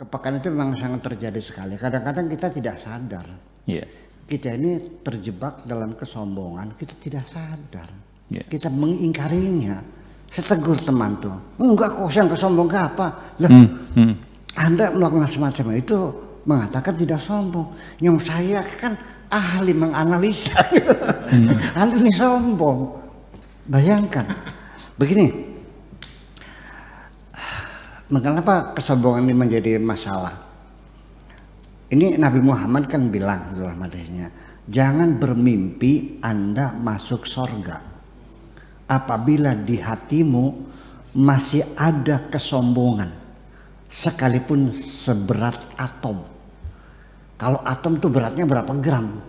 kepekaan itu memang sangat terjadi sekali. Kadang-kadang kita tidak sadar. Yeah. Kita ini terjebak dalam kesombongan, kita tidak sadar. Yeah. Kita mengingkarinya. Saya tegur teman tuh, enggak kok saya nggak sombong, nggak apa. Loh, Anda melakukan semacam itu mengatakan tidak sombong. Yang saya kan ahli menganalisa. Anda ini sombong. Bayangkan, begini. Mengapa kesombongan ini menjadi masalah? Ini Nabi Muhammad kan bilang dalam hadisnya, jangan bermimpi Anda masuk surga apabila di hatimu masih ada kesombongan, sekalipun seberat atom. Kalau atom itu beratnya berapa gram?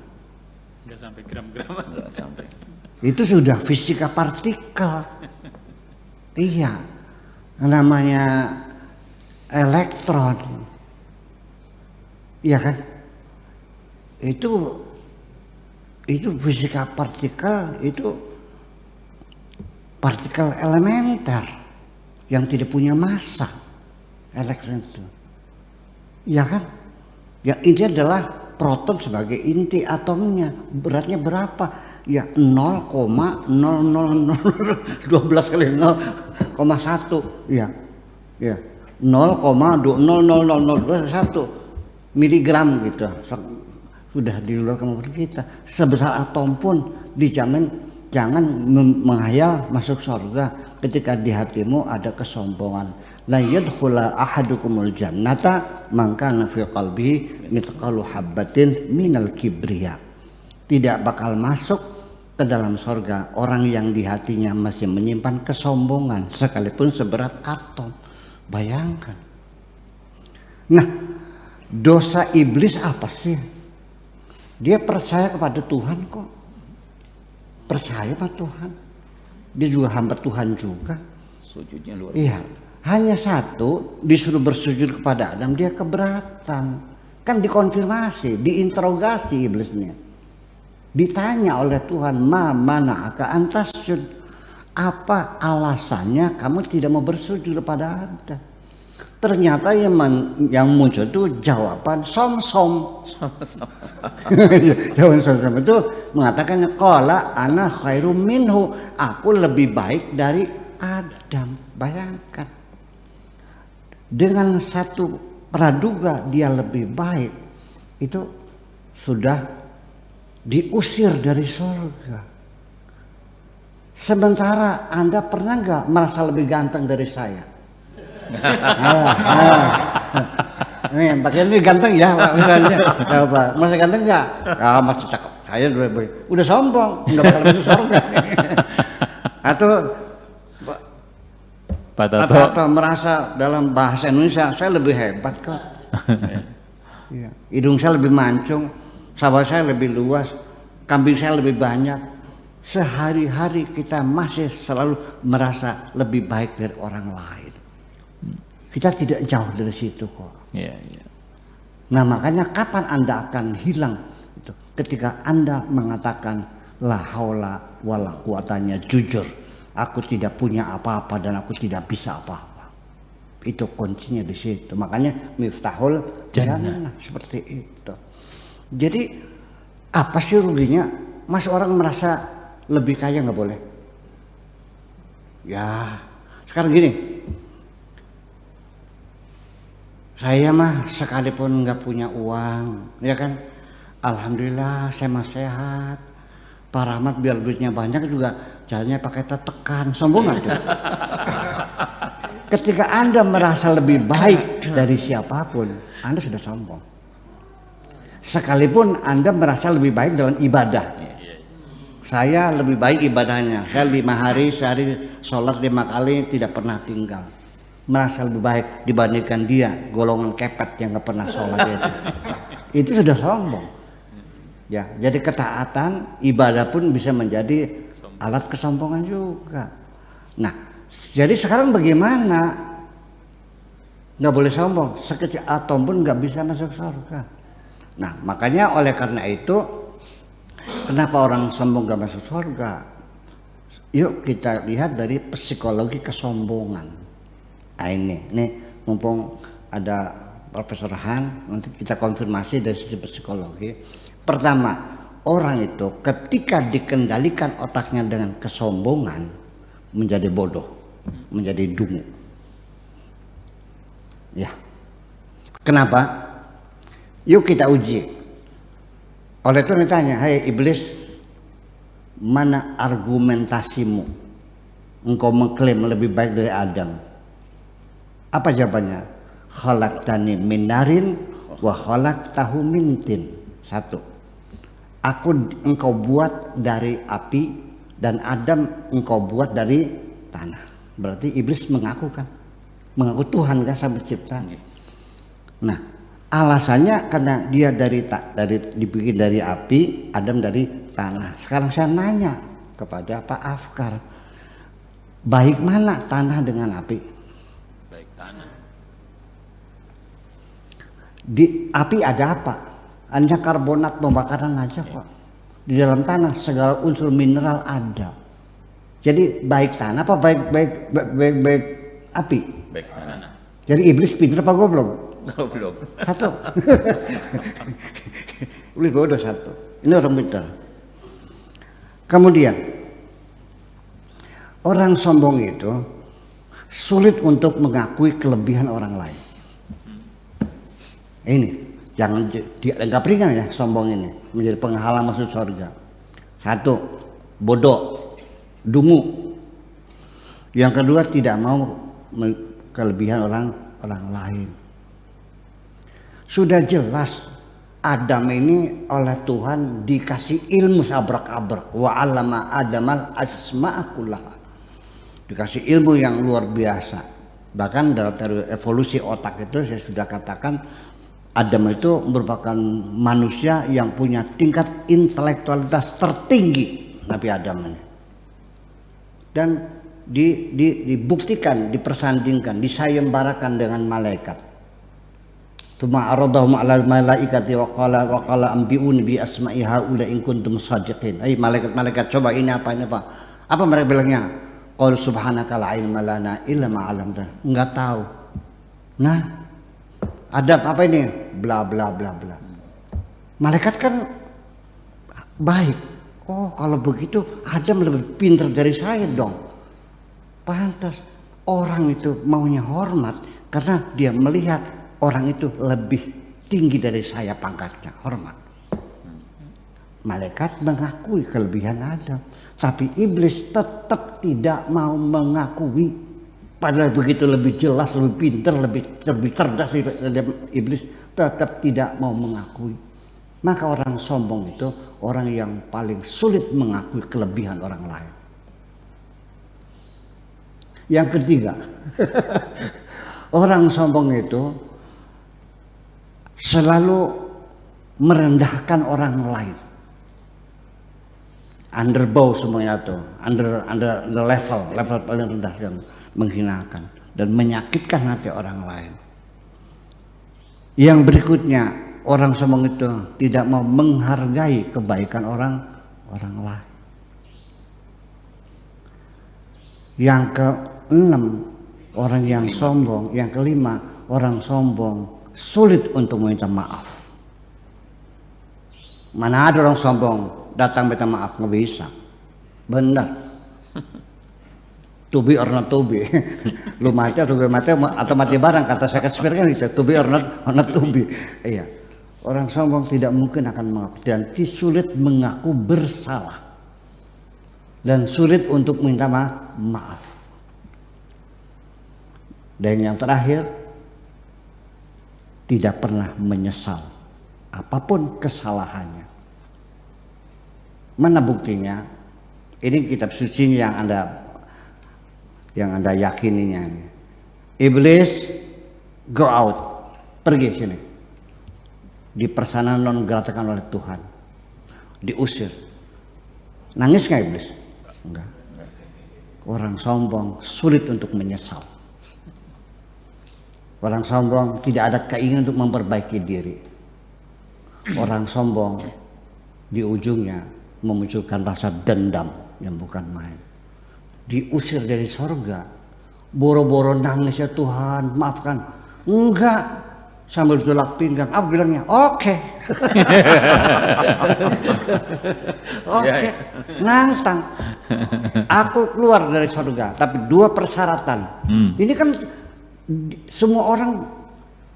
Nggak sampai gram-gram. Nggak sampai. Itu sudah fisika partikel. Iya, namanya elektron, iya kan? Itu fisika partikel, itu partikel elementer yang tidak punya massa, elektron itu, iya kan? Yang inti adalah proton sebagai inti atomnya, beratnya berapa? Ya 0,00012 kali 0,1, ya, ya. 0,00001 miligram gitu, sudah di luar kemampuan kita. Sebesar atom pun dijamin jangan menghayal masuk surga ketika di hatimu ada kesombongan. La yadkhula ahadukumul jannata man kana fi qalbihi mithqalu habbatin minal kibriya. Tidak bakal masuk ke dalam surga orang yang di hatinya masih menyimpan kesombongan sekalipun seberat atom. Bayangkan. Nah, dosa iblis apa sih? Dia percaya kepada Tuhan kok. Percaya pada Tuhan. Dia juga hamba Tuhan juga. Sujudnya luar biasa. Iya. Hanya satu, disuruh bersujud kepada Adam, dia keberatan. Kan dikonfirmasi, diinterogasi iblisnya. Ditanya oleh Tuhan, ma mana'aka antasjud. Apa alasannya kamu tidak mau bersujud kepada Adam? Ternyata yang muncul itu jawaban som-som. Jawaban som-som itu mengatakan qala ana khairum minhu, aku lebih baik dari Adam. Bayangkan, dengan satu praduga dia lebih baik, itu sudah diusir dari surga. Sementara Anda pernah nggak merasa lebih ganteng dari saya? Nih, pakaian ini ganteng ya, Pak, misalnya. Ya, Pak, masih ganteng nggak? Ya, masih cakep. Saya udah sombong, nggak bakal masuk surga. Atau merasa dalam bahasa Indonesia saya lebih hebat kok. Ya. Hidung saya lebih mancung, sawah saya lebih luas, kambing saya lebih banyak. Sehari-hari kita masih selalu merasa lebih baik dari orang lain. Kita tidak jauh dari situ kok. Yeah, yeah. Nah, makanya kapan Anda akan hilang itu? Ketika Anda mengatakan la haula wala quwatanya jujur, aku tidak punya apa-apa dan aku tidak bisa apa-apa. Itu kuncinya di situ. Makanya miftahul jannah seperti itu. Jadi apa sih ruginya? Mas orang merasa lebih kaya nggak boleh? Ya, sekarang gini. Saya mah sekalipun nggak punya uang, ya kan, alhamdulillah saya masih sehat. Pak Rahmat biar duitnya banyak juga jalannya pakai tetekan, sombong aja. Ketika Anda merasa lebih baik dari siapapun, Anda sudah sombong. Sekalipun Anda merasa lebih baik dalam ibadah, saya lebih baik ibadahnya. Saya 5 hari sehari sholat 5 kali tidak pernah tinggal. Merasa lebih baik dibandingkan dia, golongan kepet yang nggak pernah sholat itu sudah sombong. Ya, jadi ketaatan ibadah pun bisa menjadi alat kesombongan juga. Nah, jadi sekarang bagaimana? Nggak boleh sombong, sekecil atom pun nggak bisa masuk surga. Nah, makanya oleh karena itu, kenapa orang sombong nggak masuk surga? Yuk kita lihat dari psikologi kesombongan. Nah, ini mumpung ada Profesor Han, nanti kita konfirmasi dari sisi psikologi. Pertama, orang itu ketika dikendalikan otaknya dengan kesombongan menjadi bodoh, menjadi dungu. Ya. Kenapa? Yuk kita uji. Oleh itu ditanya, "Hai iblis, mana argumentasimu? Engkau mengklaim lebih baik dari Adam." Apa jawabannya? Khalaqtani min narin wa khalaqtahu min tin. Satu. Engkau buat dari api dan Adam engkau buat dari tanah. Berarti iblis mengaku kan? Mengaku Tuhan kan sang pencipta. Nah, alasannya karena dia dibikin dari api, Adam dari tanah. Sekarang saya nanya kepada Pak Afkar, baik mana tanah dengan api? Baik tanah. Di api ada apa? Hanya karbonat pembakaran aja kok. Di dalam tanah segala unsur mineral ada. Jadi baik tanah apa baik api? Baik tanah. Jadi iblis pintar apa goblok? Goblok. Satu. Iblis bodoh satu. Ini orang pintar. Kemudian orang sombong itu sulit untuk mengakui kelebihan orang lain. Ini jangan dianggap ringan ya, sombong ini menjadi penghalang masuk surga. Satu, bodoh, dungu. Yang kedua, tidak mau kelebihan orang lain. Sudah jelas Adam ini oleh Tuhan dikasih ilmu sabrak-abrak. Wa 'allama Adamal asma'a kullaha. Dikasih ilmu yang luar biasa. Bahkan dalam teori evolusi otak itu saya sudah katakan Adam itu merupakan manusia yang punya tingkat intelektualitas tertinggi, Nabi Adam ini. Dan dibuktikan, dipersandingkan, disayembarakan dengan malaikat. Tuma aradahum 'alal malaikati wa qala ambi'un bi asma'i haula in kuntum shadiqin. Malaikat coba ini apa ini Pak? Apa mereka bilangnya? Qul subhanaka la ilma lana illa ma 'allamtana. Enggak tahu. Nah, Adam apa ini? Bla bla bla bla. Malaikat kan baik. Oh, kalau begitu Adam lebih pintar dari saya dong. Pantas orang itu maunya hormat karena dia melihat orang itu lebih tinggi dari saya pangkatnya, hormat. Malaikat mengakui kelebihan Adam, tapi iblis tetap tidak mau mengakui. Padahal begitu lebih jelas, lebih pintar, lebih cerdas iblis tetap tidak mau mengakui. Maka orang sombong itu orang yang paling sulit mengakui kelebihan orang lain. Yang ketiga, orang sombong itu selalu merendahkan orang lain. Underbow semuanya tuh, under level paling rendah yang menghinakan dan menyakitkan hati orang lain. Yang berikutnya, orang sombong itu tidak mau menghargai kebaikan orang lain. Yang keenam, orang yang sombong. Yang kelima, orang sombong sulit untuk meminta maaf. Mana ada orang sombong datang minta maaf, nggak bisa. Benar. To be or not to be. Lu mati atau gue mati atau mati bareng, kata saya Shakespeare kan itu. To be or not to be. Iya. Orang sombong tidak mungkin akan mengaku dan sulit mengaku bersalah. Dan sulit untuk minta maaf. Dan yang terakhir, tidak pernah menyesal apapun kesalahannya. Mana buktinya? Ini kitab suci yang Anda yakininya. Iblis, go out, pergi sini. Dipersana non gratakan oleh Tuhan, diusir. Nangis nggak iblis? Enggak. Orang sombong sulit untuk menyesal. Orang sombong tidak ada keinginan untuk memperbaiki diri. Orang sombong di ujungnya memunculkan rasa dendam yang bukan main. Diusir dari sorga, boro-boro nangis, ya Tuhan maafkan. Enggak, sambil tolak pinggang. Aku bilangnya, oke. Oke, nantang. Aku keluar dari surga, tapi 2 persyaratan. Ini kan semua orang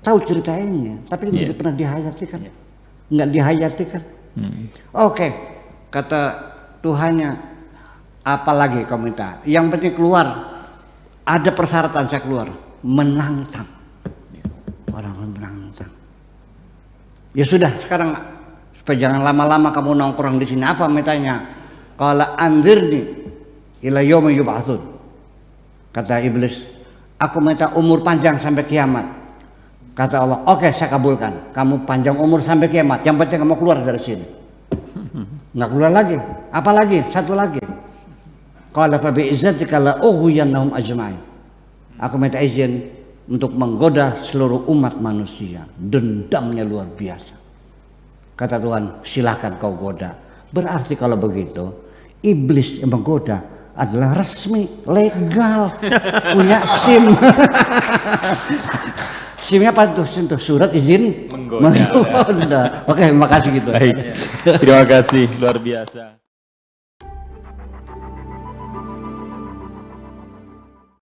tahu cerita ini, tapi tidak pernah dihayati kan? Nggak dihayati kan? Oke, kata Tuhannya, apalagi kau minta? Yang penting keluar. Ada persyaratan saya keluar, menantang. Orang menantang. Ya sudah, sekarang supaya jangan lama-lama kamu nongkrong di sini. Apa mintanya? Qala anzirni ila yaumi yub'atsun. Kata iblis, aku minta umur panjang sampai kiamat. Kata Allah, oke, saya kabulkan. Kamu panjang umur sampai kiamat. Yang penting kamu keluar dari sini. Nggak keluar lagi. Apa lagi? Satu lagi. Qala fa bi izzatika la ughwiyannahum ajma'in. Aku minta izin untuk menggoda seluruh umat manusia. Dendamnya luar biasa. Kata Tuhan, silakan kau goda. Berarti kalau begitu, iblis yang menggoda adalah resmi, legal, punya SIM. SIM-nya apa tuh? Surat izin Menggoda. Oke, makasih gitu. Baik, terima kasih, luar biasa.